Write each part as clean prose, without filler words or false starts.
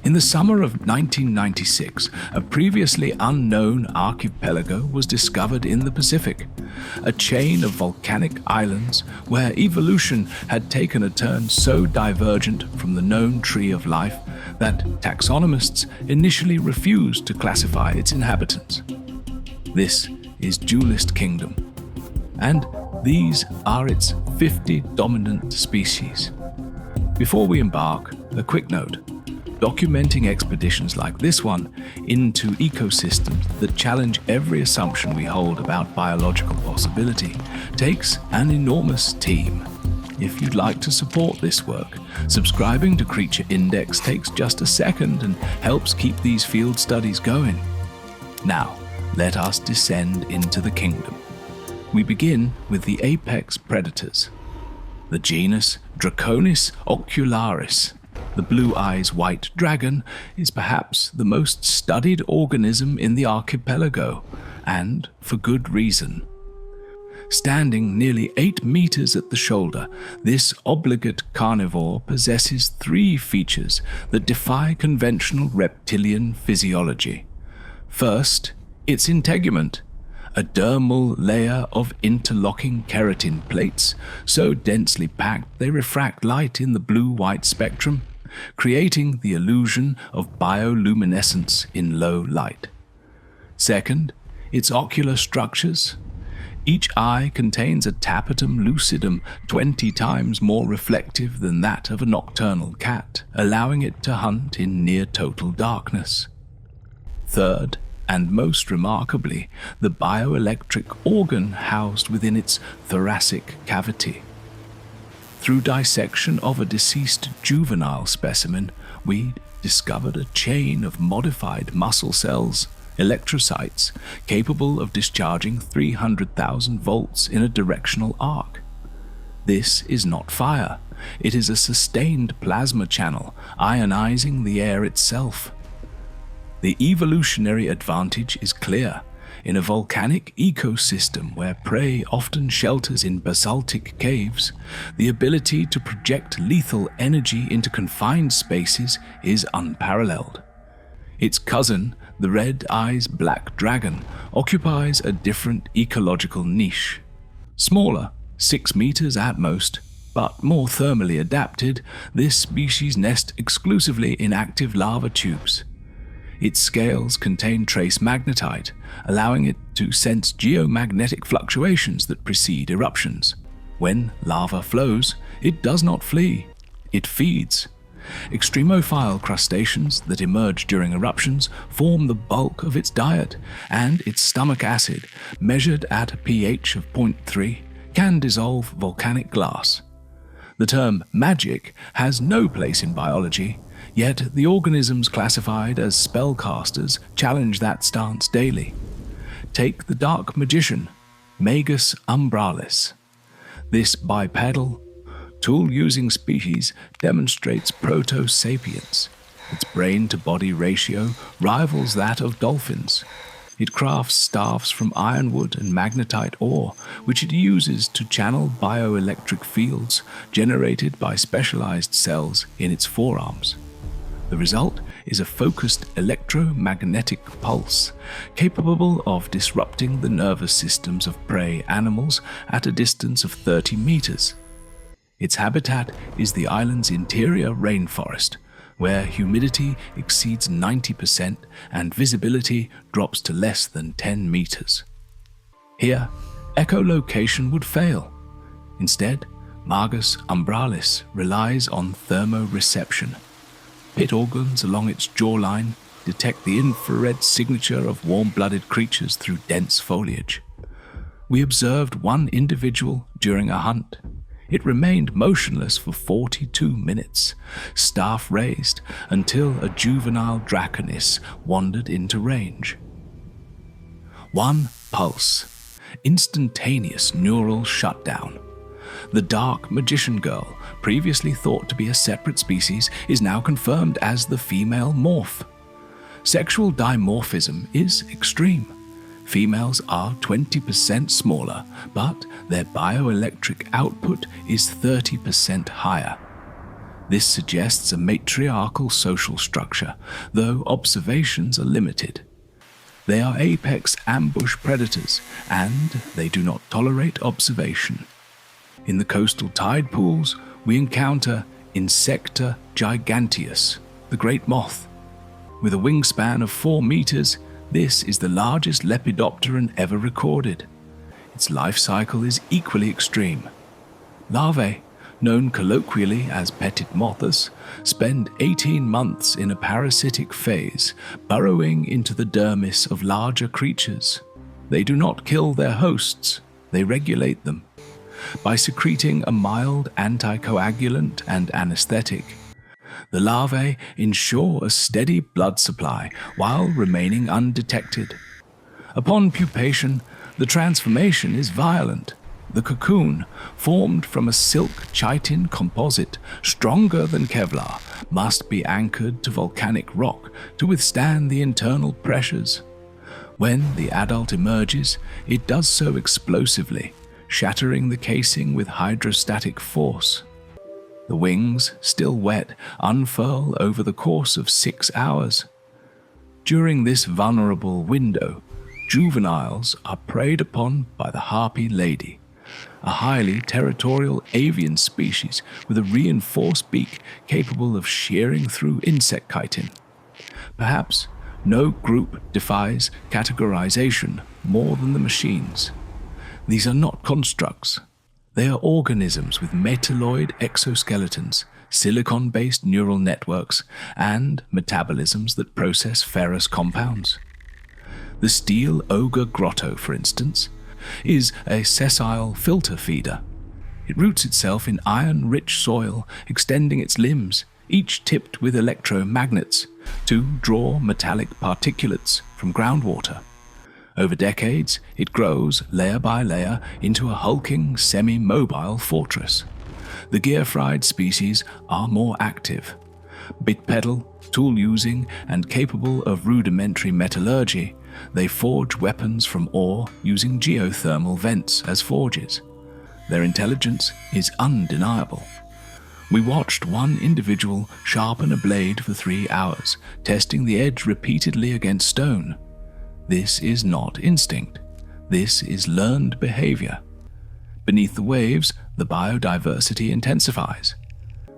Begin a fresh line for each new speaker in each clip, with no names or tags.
In the summer of 1996, a previously unknown archipelago was discovered in the Pacific, a chain of volcanic islands where evolution had taken a turn so divergent from the known tree of life that taxonomists initially refused to classify its inhabitants. This is Duelist Kingdom, and these are its 50 dominant species. Before we embark, a quick note. Documenting expeditions like this one into ecosystems that challenge every assumption we hold about biological possibility takes an enormous team. If you'd like to support this work, subscribing to Creature Index takes just a second and helps keep these field studies going. Now, let us descend into the kingdom. We begin with the apex predators. The genus Draconis ocularis, the blue eyes white dragon, is perhaps the most studied organism in the archipelago, and for good reason. Standing nearly 8 meters at the shoulder, this obligate carnivore possesses 3 features that defy conventional reptilian physiology. First, its integument, a dermal layer of interlocking keratin plates so densely packed they refract light in the blue-white spectrum, creating the illusion of bioluminescence in low light. Second, its ocular structures. Each eye contains a tapetum lucidum 20 times more reflective than that of a nocturnal cat, allowing it to hunt in near total darkness. Third, and most remarkably, the bioelectric organ housed within its thoracic cavity. Through dissection of a deceased juvenile specimen, we discovered a chain of modified muscle cells, electrocytes, capable of discharging 300,000 volts in a directional arc. This is not fire. It is a sustained plasma channel, ionizing the air itself. The evolutionary advantage is clear. In a volcanic ecosystem where prey often shelters in basaltic caves, the ability to project lethal energy into confined spaces is unparalleled. Its cousin, the red eyes black dragon, occupies a different ecological niche. Smaller, 6 meters at most, but more thermally adapted, this species nests exclusively in active lava tubes. Its scales contain trace magnetite, allowing it to sense geomagnetic fluctuations that precede eruptions. When lava flows, it does not flee, it feeds. Extremophile crustaceans that emerge during eruptions form the bulk of its diet, and its stomach acid, measured at a pH of 0.3, can dissolve volcanic glass. The term magic has no place in biology, yet the organisms classified as spellcasters challenge that stance daily. Take the dark magician, Magus umbralis. This bipedal, tool-using species demonstrates proto-sapience. Its brain-to-body ratio rivals that of dolphins. It crafts staffs from ironwood and magnetite ore, which it uses to channel bioelectric fields generated by specialized cells in its forearms. The result is a focused electromagnetic pulse, capable of disrupting the nervous systems of prey animals at a distance of 30 meters. Its habitat is the island's interior rainforest, where humidity exceeds 90% and visibility drops to less than 10 meters. Here, echolocation would fail. Instead, Magus umbralis relies on thermoreception. Pit organs along its jawline detect the infrared signature of warm-blooded creatures through dense foliage. We observed one individual during a hunt. It remained motionless for 42 minutes, staff raised, until a juvenile draconis wandered into range. One pulse, instantaneous neural shutdown. The dark magician girl, previously thought to be a separate species, is now confirmed as the female morph. Sexual dimorphism is extreme. Females are 20% smaller, but their bioelectric output is 30% higher. This suggests a matriarchal social structure, though observations are limited. They are apex ambush predators, and they do not tolerate observation. In the coastal tide pools, we encounter Insecta giganteus, the Great Moth. With a wingspan of 4 meters, this is the largest lepidopteran ever recorded. Its life cycle is equally extreme. Larvae, known colloquially as Petit Moths, spend 18 months in a parasitic phase, burrowing into the dermis of larger creatures. They do not kill their hosts, they regulate them. By secreting a mild anticoagulant and anesthetic, the larvae ensure a steady blood supply while remaining undetected. Upon pupation, the transformation is violent. The cocoon, formed from a silk chitin composite stronger than Kevlar, must be anchored to volcanic rock to withstand the internal pressures. When the adult emerges, it does so explosively, shattering the casing with hydrostatic force. The wings, still wet, unfurl over the course of 6 hours. During this vulnerable window, juveniles are preyed upon by the Harpie Lady, a highly territorial avian species with a reinforced beak capable of shearing through insect chitin. Perhaps no group defies categorization more than the machines. These are not constructs. They are organisms with metalloid exoskeletons, silicon-based neural networks, and metabolisms that process ferrous compounds. The Steel Ogre Grotto, for instance, is a sessile filter feeder. It roots itself in iron-rich soil, extending its limbs, each tipped with electromagnets, to draw metallic particulates from groundwater. Over decades, it grows layer by layer into a hulking, semi-mobile fortress. The Gearfried species are more active. Bipedal, tool-using, and capable of rudimentary metallurgy, they forge weapons from ore using geothermal vents as forges. Their intelligence is undeniable. We watched one individual sharpen a blade for 3 hours, testing the edge repeatedly against stone. This is not instinct. This is learned behavior. Beneath the waves, the biodiversity intensifies.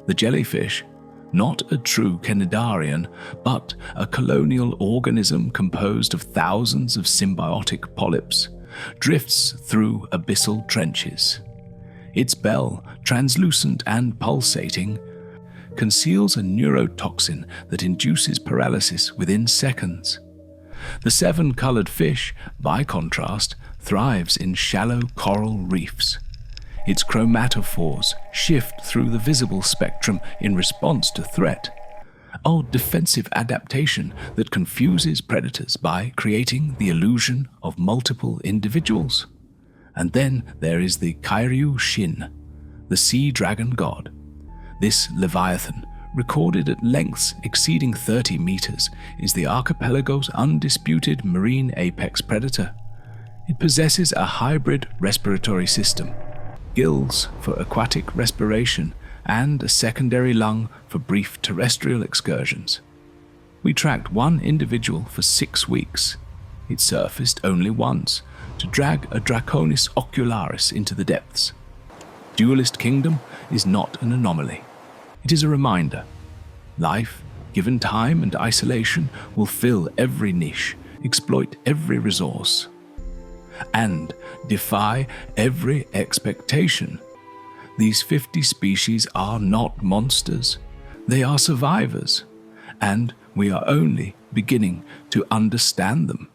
The jellyfish, not a true cnidarian, but a colonial organism composed of thousands of symbiotic polyps, drifts through abyssal trenches. Its bell, translucent and pulsating, conceals a neurotoxin that induces paralysis within seconds. The 7-colored fish, by contrast, thrives in shallow coral reefs. Its chromatophores shift through the visible spectrum in response to threat. A defensive adaptation that confuses predators by creating the illusion of multiple individuals. And then there is the Kairyu-Shin, the sea dragon god. This leviathan, recorded at lengths exceeding 30 meters, is the archipelago's undisputed marine apex predator. It possesses a hybrid respiratory system, gills for aquatic respiration, and a secondary lung for brief terrestrial excursions. We tracked one individual for 6 weeks. It surfaced only once, to drag a Draconis ocularis into the depths. Duelist Kingdom is not an anomaly. It is a reminder. Life, given time and isolation, will fill every niche, exploit every resource, and defy every expectation. These 50 species are not monsters. They are survivors, and we are only beginning to understand them.